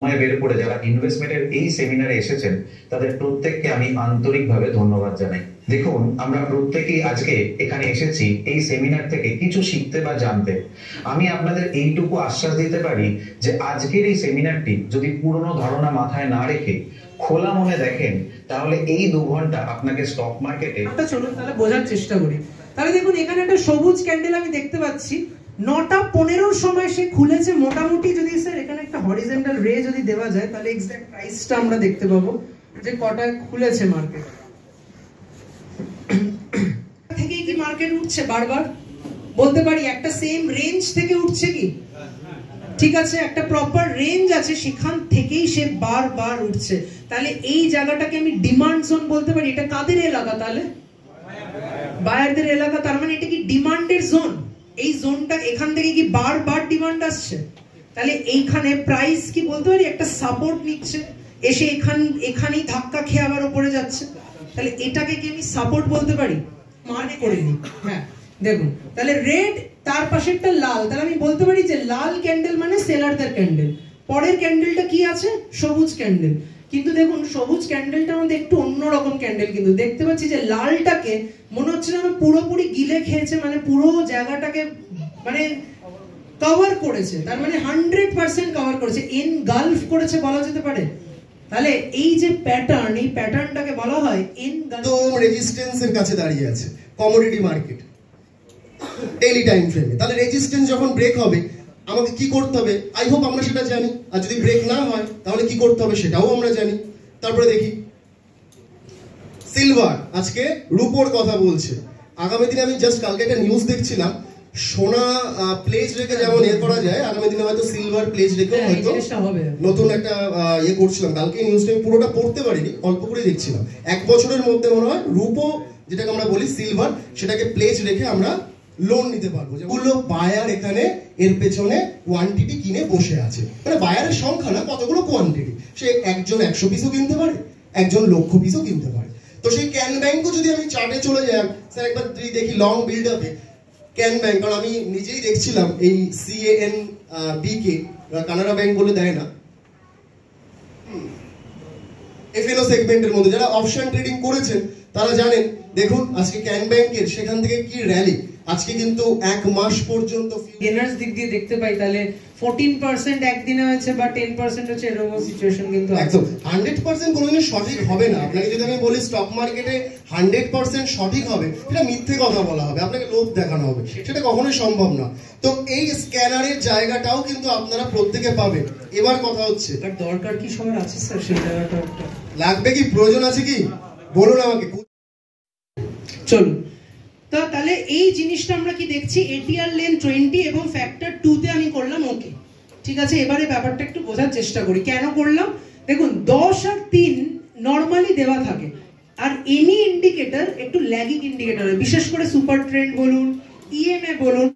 বের করে যারা ইনভেস্টমেন্টের এই সেমিনারে এসেছেন তাদের প্রত্যেককে আমি আন্তরিকভাবে ধন্যবাদ জানাই। দেখুন, আমরা প্রত্যেকেই আজকে এখানে এসেছি এই সেমিনার থেকে কিছু শিখতে বা জানতে। আমি আপনাদের এইটুকু আশ্বাস দিতে পারি যে আজকের এই সেমিনারটি যদি পুরনো ধারণা মাথায় না রেখে খোলা মনে দেখেন, তাহলে এই 2 ঘন্টা আপনাকে স্টক মার্কেটে চলুন তাহলে বোঝার চেষ্টা করি। তাহলে দেখুন, এখানে একটা সবুজ ক্যান্ডেল আমি দেখতে পাচ্ছি। 9:15 সময় সে খুলেছে। মোটামুটি যদি স্যার এখানে একটা হরিজন্টাল রে যদি দেওয়া যায় তাহলে এক্সাক্ট প্রাইসটা আমরা দেখতে পাবো যে কটায় খুলেছে মার্কেট। থেকেই কি মার্কেট উঠছে বারবার? বলতে পারি একটা সেম রেঞ্জ থেকে উঠছে কি? ঠিক আছে, একটা প্রপার রেঞ্জ আছে, সেখান থেকেই সে বারবার উঠছে। তাহলে এই জায়গাটাকে আমি ডিমান্ড জোন বলতে পারি। এটা কাদের এলাকা? তাহলে বায়ারদের এলাকা। তার মানে এটা কি ডিমান্ডের জোন? এই জোনটা এখান থেকে কি বারবার ডিমান্ড আসছে? তাহলে এইখানে প্রাইস কি বলতে পারি একটা সাপোর্ট নিচ্ছে, এসে এখানেই ধাক্কা খেয়ে আবার উপরে যাচ্ছে। তাহলে এটাকে কি আমি সাপোর্ট বলতে পারি? মানে করিনি। হ্যাঁ দেখুন, তাহলে রেড, তার পাশে একটা লাল, তাহলে আমি বলতে পারি যে লাল ক্যান্ডেল মানে সেলারদের ক্যান্ডেল। পরের ক্যান্ডেলটা কি আছে? সবুজ ক্যান্ডেল। কিন্তু দেখুন, সবুজ ক্যান্ডেলটার মধ্যে একটু অন্যরকম ক্যান্ডেল। কিন্তু দেখতে পাচ্ছি যে লালটাকে মনে হচ্ছে যেন পুরোপুরি গিলে খেয়েছে, মানে পুরো জায়গাটাকে মানে কভার করেছে। তার মানে 100% কভার করেছে, এনগালফ করেছে বলা যেতে পারে। তাহলে এই যে প্যাটার্ন, এই প্যাটার্নটাকে বলা হয় এনগালফ। তো রেজিস্ট্যান্সের কাছে দাঁড়িয়ে আছে কমোডিটি মার্কেট ডেইলি টাইম ফ্রেমে। তাহলে রেজিস্ট্যান্স যখন ব্রেক হবে আমাকে কি করতে হবে? আই হোপ আমরা সেটা জানি। আর যদি ব্রেক না হয় তাহলে কি করতে হবে সেটাও আমরা জানি। তারপরে দেখি সিলভার আজকে রূপোর কথা বলছে। আগামী দিনে আমি জাস্ট কালকে একটা নিউজ দেখছিলাম, সোনা প্লেজ রেখে যেমন করা যায়, আগামী দিনে হয়তো সিলভার প্লেজ রেখে হয়তো নতুন একটা করছিলাম। কালকে নিউজটা আমি পুরোটা পড়তে পারিনি, অল্প করে দেখছিলাম। 1 বছরের মধ্যে মনে হয় রূপো, যেটাকে আমরা বলি সিলভার, সেটাকে প্লেজ রেখে আমরা লোন নিতে পারবো। যেগুলো বায়ার এখানে এর পেছনে কোয়ান্টিটি কিনে বসে আছে, মানে বায়ারের সংখ্যা না, কতগুলো কোয়ান্টিটি। সে একজন 100 পিসও কিনতে পারে, একজন 1,00,000 পিসও কিনতে পারে। তো সেই ক্যান ব্যাংকও যদি আমি চার্টে চলে যাই স্যার, একবার যদি দেখি লং বিল্ড আপে ক্যান ব্যাংক, কারণ আমি নিজেই দেখছিলাম এই CANB কে কানাডা ব্যাংক বলে দেয় না, FNO সেগমেন্টের মধ্যে যারা অপশন ট্রেডিং করেছেন তারা জানেন। দেখুন আজকে ক্যান ব্যাংকের সেখান থেকে কি র্যালি। আজকে কিন্তু 1 মাস পর্যন্ত গেনার্স দিক দিয়ে দেখতে পাই, তাহলে 14% একদিনে হয়েছে বা 10% হচ্ছে, এরকম সিচুয়েশন কিন্তু একদম 100% কোনোদিন সঠিক হবে না। আপনাকে যদি আমি বলি স্টক মার্কেটে 100% সঠিক হবে, এটা মিথ্যে কথা বলা হবে, আপনাকে লোভ দেখানো হবে, সেটা কখনোই সম্ভব না। তো এই স্ক্যানারের জায়গাটাও কিন্তু আপনারা প্রত্যেকে পাবেন। এবার কথা হচ্ছে দরকার কি সবার আছে স্যার? সেই জায়গাটা লাগবে কি, প্রয়োজন আছে কি বলুন আমাকে। চলুন, তাহলে এই জিনিসটা আমরা কি দেখছি, ATR লেন 20 এবং ফ্যাক্টর 2 তে আমি করলাম ওকে। ঠিক আছে, এবারে ব্যাপারটা একটু বোঝার চেষ্টা করি কেন করলাম। দেখুন 10 আর 3 নরমালি দেওয়া থাকে, আর এনি ইন্ডিকেটর একটু ল্যাগিং ইন্ডিকেটর, বিশেষ করে সুপার ট্রেন্ড বলুন, EMA বলুন,